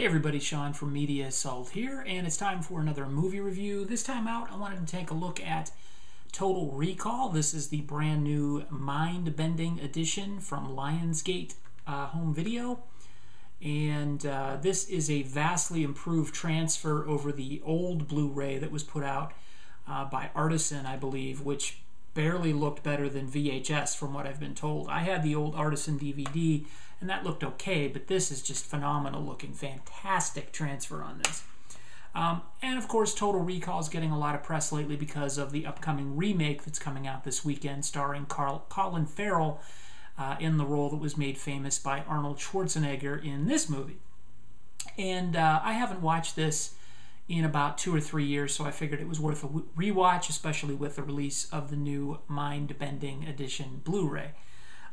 Hey everybody, Sean from Media Assault here, and it's time for another movie review. This time out, I wanted to take a look at Total Recall. This is the brand new mind-bending edition from Lionsgate Home Video. And this is a vastly improved transfer over the old Blu-ray that was put out by Artisan, I believe, which barely looked better than VHS from what I've been told. I had the old Artisan DVD and that looked okay, but this is just phenomenal looking. Fantastic transfer on this. And of course, Total Recall is getting a lot of press lately because of the upcoming remake that's coming out this weekend starring Colin Farrell in the role that was made famous by Arnold Schwarzenegger in this movie. And I haven't watched this in about 2 or 3 years, so I figured it was worth a rewatch, especially with the release of the new Mind-Bending Edition Blu-ray.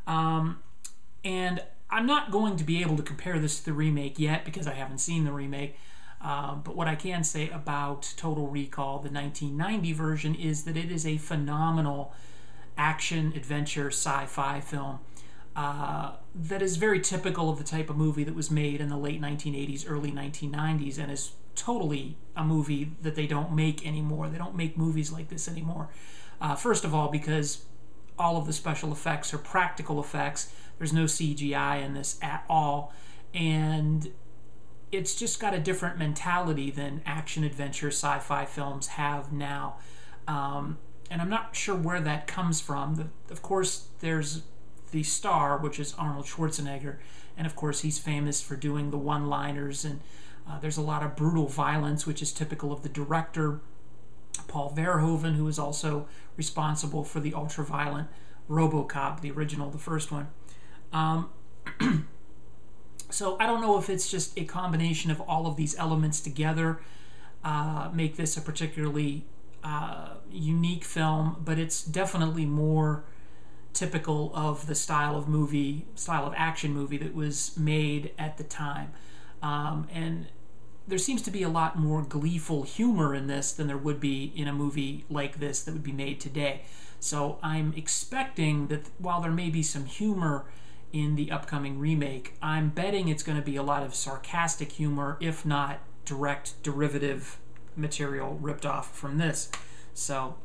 And I'm not going to be able to compare this to the remake yet because I haven't seen the remake, but what I can say about Total Recall, the 1990 version, is that it is a phenomenal action-adventure sci-fi film that is very typical of the type of movie that was made in the late 1980s, early 1990s, and is totally a movie that they don't make anymore. They don't make movies like this anymore. First of all, because all of the special effects are practical effects. There's no CGI in this at all. And it's just got a different mentality than action-adventure sci-fi films have now. And I'm not sure where that comes from. Of course, there's the star, which is Arnold Schwarzenegger. And of course, he's famous for doing the one-liners. And there's a lot of brutal violence, which is typical of the director, Paul Verhoeven, who is also responsible for the ultra-violent RoboCop, the original, the first one. So I don't know if it's just a combination of all of these elements together make this a particularly unique film, but it's definitely more typical of the style of action movie that was made at the time. And there seems to be a lot more gleeful humor in this than there would be in a movie like this that would be made today. So I'm expecting that while there may be some humor in the upcoming remake, I'm betting it's going to be a lot of sarcastic humor, if not direct derivative material ripped off from this. So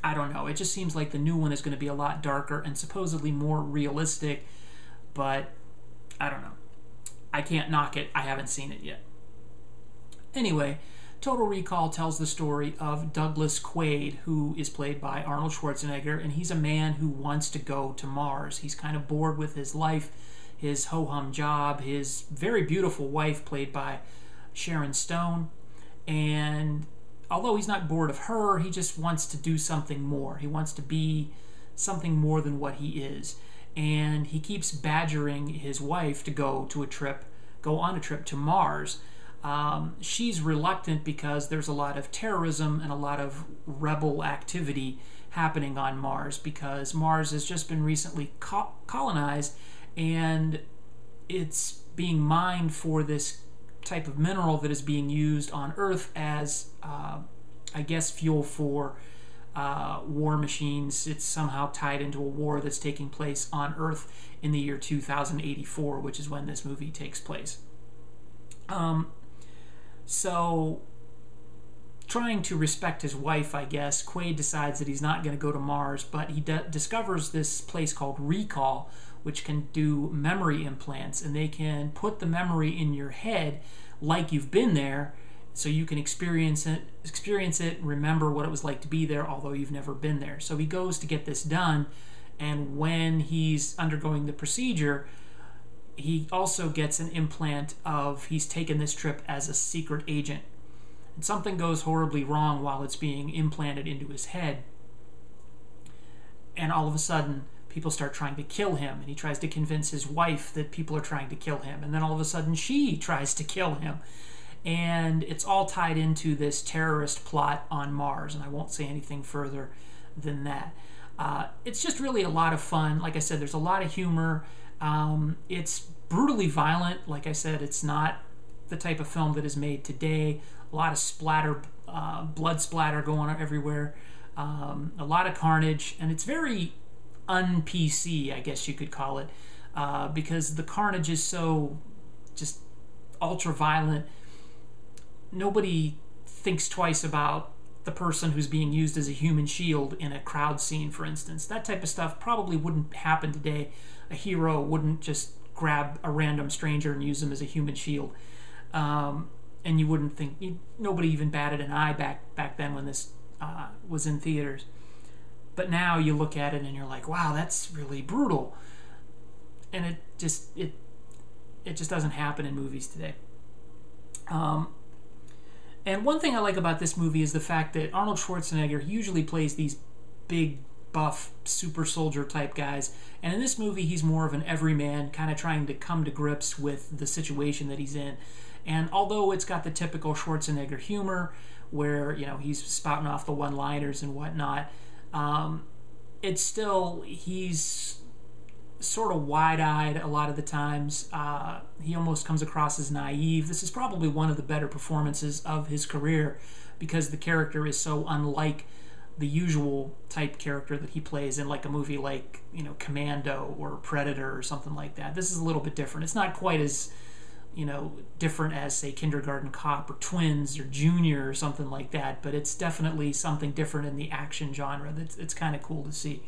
I don't know. It just seems like the new one is going to be a lot darker and supposedly more realistic, but I don't know. I can't knock it. I haven't seen it yet. Anyway, Total Recall tells the story of Douglas Quaid, who is played by Arnold Schwarzenegger, and he's a man who wants to go to Mars. He's kind of bored with his life, his ho-hum job, his very beautiful wife, played by Sharon Stone, and although he's not bored of her, he just wants to do something more. He wants to be something more than what he is, and he keeps badgering his wife to go on a trip to Mars. She's reluctant because there's a lot of terrorism and a lot of rebel activity happening on Mars, because Mars has just been recently colonized and it's being mined for this type of mineral that is being used on Earth as, I guess, fuel for war machines. It's somehow tied into a war that's taking place on Earth in the year 2084, which is when this movie takes place. So, trying to respect his wife, I guess, Quaid decides that he's not going to go to Mars, but he discovers this place called Recall, which can do memory implants, and they can put the memory in your head like you've been there, so you can experience it, remember what it was like to be there, although you've never been there. So he goes to get this done, and when he's undergoing the procedure, he also gets an implant of he's taken this trip as a secret agent. And something goes horribly wrong while it's being implanted into his head. And all of a sudden, people start trying to kill him. And he tries to convince his wife that people are trying to kill him. And then all of a sudden, she tries to kill him. And it's all tied into this terrorist plot on Mars. And I won't say anything further than that. It's just really a lot of fun. Like I said, there's a lot of humor. It's brutally violent. Like I said, it's not the type of film that is made today. A lot of splatter, blood splatter going on everywhere. A lot of carnage, and it's very un-PC, I guess you could call it, because the carnage is so just ultra violent, nobody thinks twice about the person who's being used as a human shield in a crowd scene, for instance. That type of stuff probably wouldn't happen today. A hero wouldn't just grab a random stranger and use them as a human shield. And you wouldn't think, nobody even batted an eye back then when this was in theaters. But now you look at it and you're like, wow, that's really brutal. And it just doesn't happen in movies today. And one thing I like about this movie is the fact that Arnold Schwarzenegger usually plays these big, buff, super soldier type guys. And in this movie, he's more of an everyman, kind of trying to come to grips with the situation that he's in. And although it's got the typical Schwarzenegger humor, where, you know, he's spouting off the one-liners and whatnot, it's still, he's sort of wide-eyed a lot of the times. He almost comes across as naive. This is probably one of the better performances of his career because the character is so unlike the usual type character that he plays in like a movie like, you know, Commando or Predator or something like that. This is a little bit different. It's not quite as, you know, different as, say, Kindergarten Cop or Twins or Junior or something like that, but it's definitely something different in the action genre. It's kind of cool to see.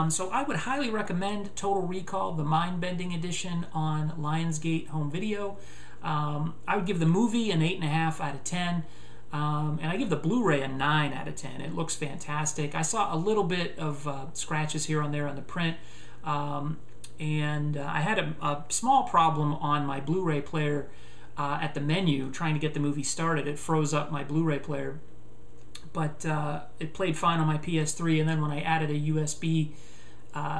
So I would highly recommend Total Recall, the mind-bending edition on Lionsgate Home Video. I would give the movie an 8.5 out of 10. And I give the Blu-ray a 9 out of 10. It looks fantastic. I saw a little bit of scratches here and there on the print. And I had a small problem on my Blu-ray player at the menu trying to get the movie started. It froze up my Blu-ray player. But it played fine on my PS3, and then when I added a USB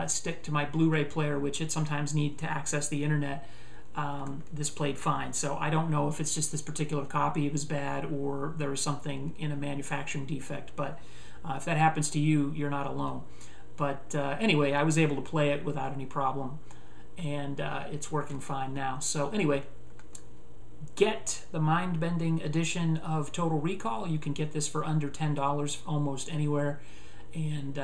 stick to my Blu-ray player, which it sometimes needs to access the internet, this played fine. So I don't know if it's just this particular copy was bad or there was something in a manufacturing defect, but if that happens to you, you're not alone. But anyway, I was able to play it without any problem, and it's working fine now. So anyway, get the mind-bending edition of Total Recall. You can get this for under $10 almost anywhere, and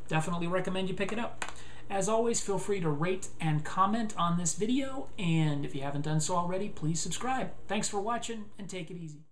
definitely recommend you pick it up. As always, feel free to rate and comment on this video, and if you haven't done so already, please subscribe. Thanks for watching, and take it easy.